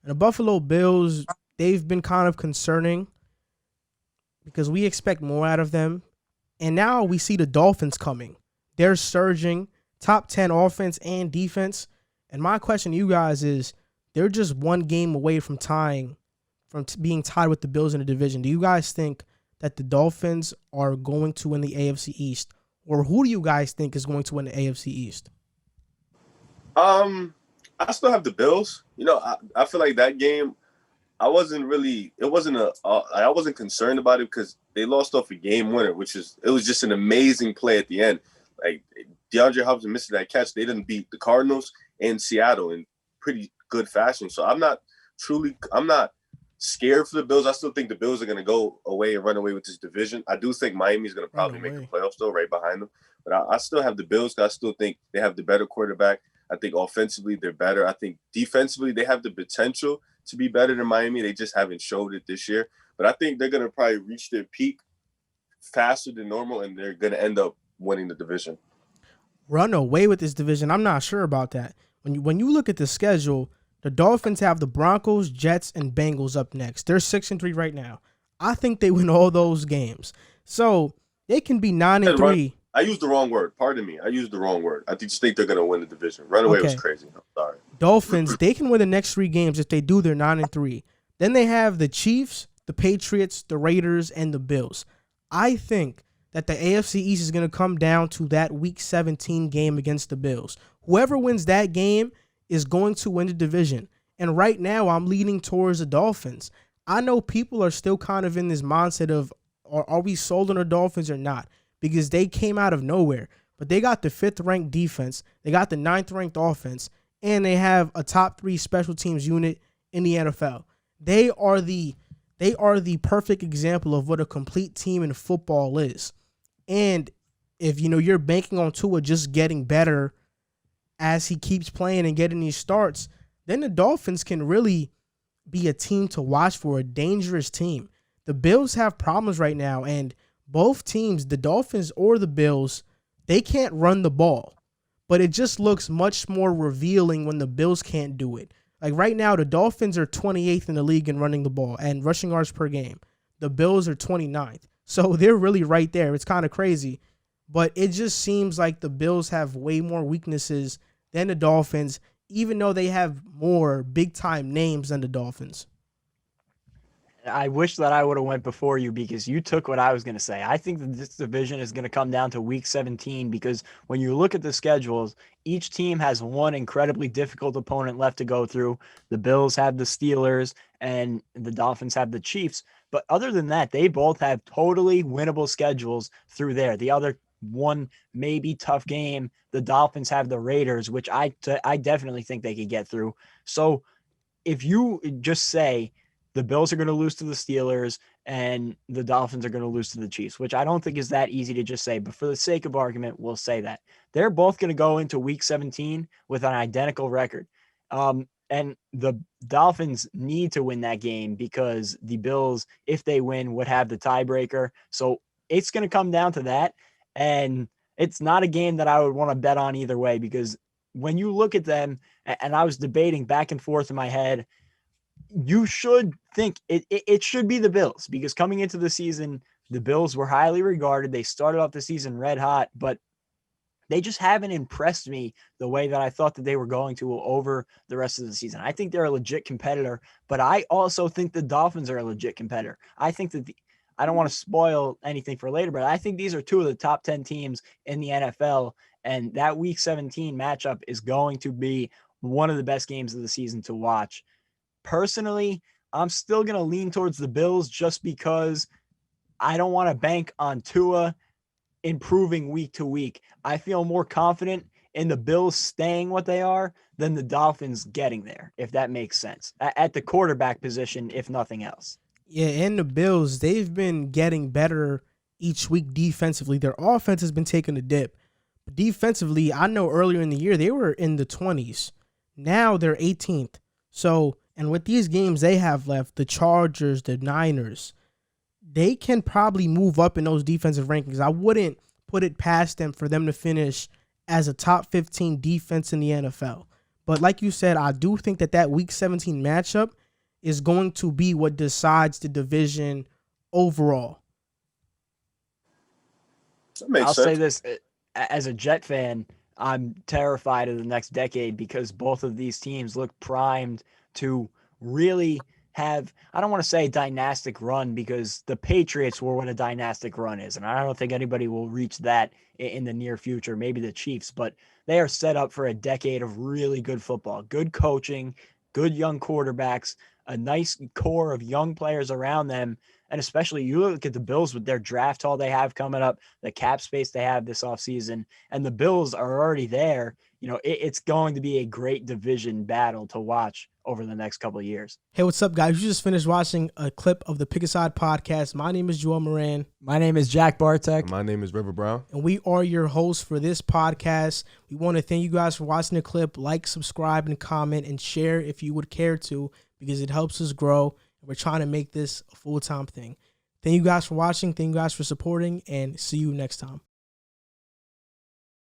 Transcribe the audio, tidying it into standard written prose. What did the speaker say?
And the Buffalo Bills, they've been kind of concerning because we expect more out of them. And now we see the Dolphins coming. They're surging, top 10 offense and defense. And my question to you guys is, they're just one game away from being tied with the Bills in the division. Do you guys think that the Dolphins are going to win the AFC East? Or who do you guys think is going to win the AFC East? I still have the Bills. I feel like that game, I wasn't concerned about it because they lost off a game winner, it was just an amazing play at the end. Like DeAndre Hopkins missing that catch. They didn't beat the Cardinals and Seattle in pretty good fashion. So I'm not scared for the Bills. I still think the Bills are going to go away and run away with this division. I do think Miami is going to probably make the playoffs though, right behind them. But I still have the Bills. I still think they have the better quarterback. I think offensively they're better. I think defensively they have the potential to be better than Miami. They just haven't showed it this year. But I think they're going to probably reach their peak faster than normal, and they're going to end up winning the division. Run away with this division? I'm not sure about that. When you look at the schedule, the Dolphins have the Broncos, Jets, and Bengals up next. They're 6-3 right now. I think they win all those games. So they can be 9-3. I used the wrong word. Pardon me. I used the wrong word. I just think they're going to win the division. Runaway was crazy. I'm sorry. Dolphins, they can win the next 3 games if they do. They're 9-3. Then they have the Chiefs, the Patriots, the Raiders, and the Bills. I think that the AFC East is going to come down to that Week 17 game against the Bills. Whoever wins that game is going to win the division. And right now, I'm leaning towards the Dolphins. I know people are still kind of in this mindset of, are we sold on the Dolphins or not? Because they came out of nowhere. But they got the 5th-ranked defense. They got the 9th-ranked offense. And they have a top 3 special teams unit in the NFL. They are the perfect example of what a complete team in football is. And if you're banking on Tua just getting better as he keeps playing and getting these starts, then the Dolphins can really be a team to watch for, a dangerous team. The Bills have problems right now, and both teams, the Dolphins or the Bills, they can't run the ball. But it just looks much more revealing when the Bills can't do it. Like right now, the Dolphins are 28th in the league in running the ball and rushing yards per game. The Bills are 29th. So they're really right there. It's kind of crazy. But it just seems like the Bills have way more weaknesses than the Dolphins, even though they have more big-time names than the Dolphins. I wish that I would have went before you because you took what I was going to say. I think that this division is going to come down to Week 17 because when you look at the schedules, each team has one incredibly difficult opponent left to go through. The Bills have the Steelers and the Dolphins have the Chiefs. But other than that, they both have totally winnable schedules through there. The other one maybe tough game, the Dolphins have the Raiders, which I definitely think they could get through. So if you just say the Bills are going to lose to the Steelers and the Dolphins are going to lose to the Chiefs, which I don't think is that easy to just say, but for the sake of argument, we'll say that. They're both going to go into Week 17 with an identical record. And the Dolphins need to win that game because the Bills, if they win, would have the tiebreaker. So it's going to come down to that. And it's not a game that I would want to bet on either way because when you look at them, and I was debating back and forth in my head, you should think it should be the Bills because coming into the season, the Bills were highly regarded. They started off the season red hot, but they just haven't impressed me the way that I thought that they were going to over the rest of the season. I think they're a legit competitor, but I also think the Dolphins are a legit competitor. I think that I don't want to spoil anything for later, but I think these are 2 of the top 10 teams in the NFL, and that Week 17 matchup is going to be one of the best games of the season to watch. Personally, I'm still going to lean towards the Bills just because I don't want to bank on Tua improving week to week. I feel more confident in the Bills staying what they are than the Dolphins getting there, if that makes sense, at the quarterback position, if nothing else. Yeah, and the Bills, they've been getting better each week defensively. Their offense has been taking a dip. But defensively, I know earlier in the year, they were in the 20s. Now they're 18th. So, and with these games they have left, the Chargers, the Niners, they can probably move up in those defensive rankings. I wouldn't put it past them for them to finish as a top 15 defense in the NFL. But like you said, I do think that Week 17 matchup is going to be what decides the division overall. That makes I'll sense. say this, as a Jet fan, I'm terrified of the next decade because both of these teams look primed to really have, I don't want to say dynastic run, because the Patriots were what a dynastic run is. And I don't think anybody will reach that in the near future, maybe the Chiefs, but they are set up for a decade of really good football, good coaching, good young quarterbacks, a nice core of young players around them. And especially you look at the Bills with their draft haul they have coming up, the cap space they have this offseason, and the Bills are already there. You know, it's going to be a great division battle to watch over the next couple of years. Hey, what's up, guys? You just finished watching a clip of the Pick a Side podcast. My name is Joel Moran. My name is Jack Barteck. And my name is River Brown. And we are your hosts for this podcast. We want to thank you guys for watching the clip. Like, subscribe, and comment, and share if you would care to, because it helps us grow. We're trying to make this a full-time thing. Thank you guys for watching. Thank you guys for supporting, and see you next time.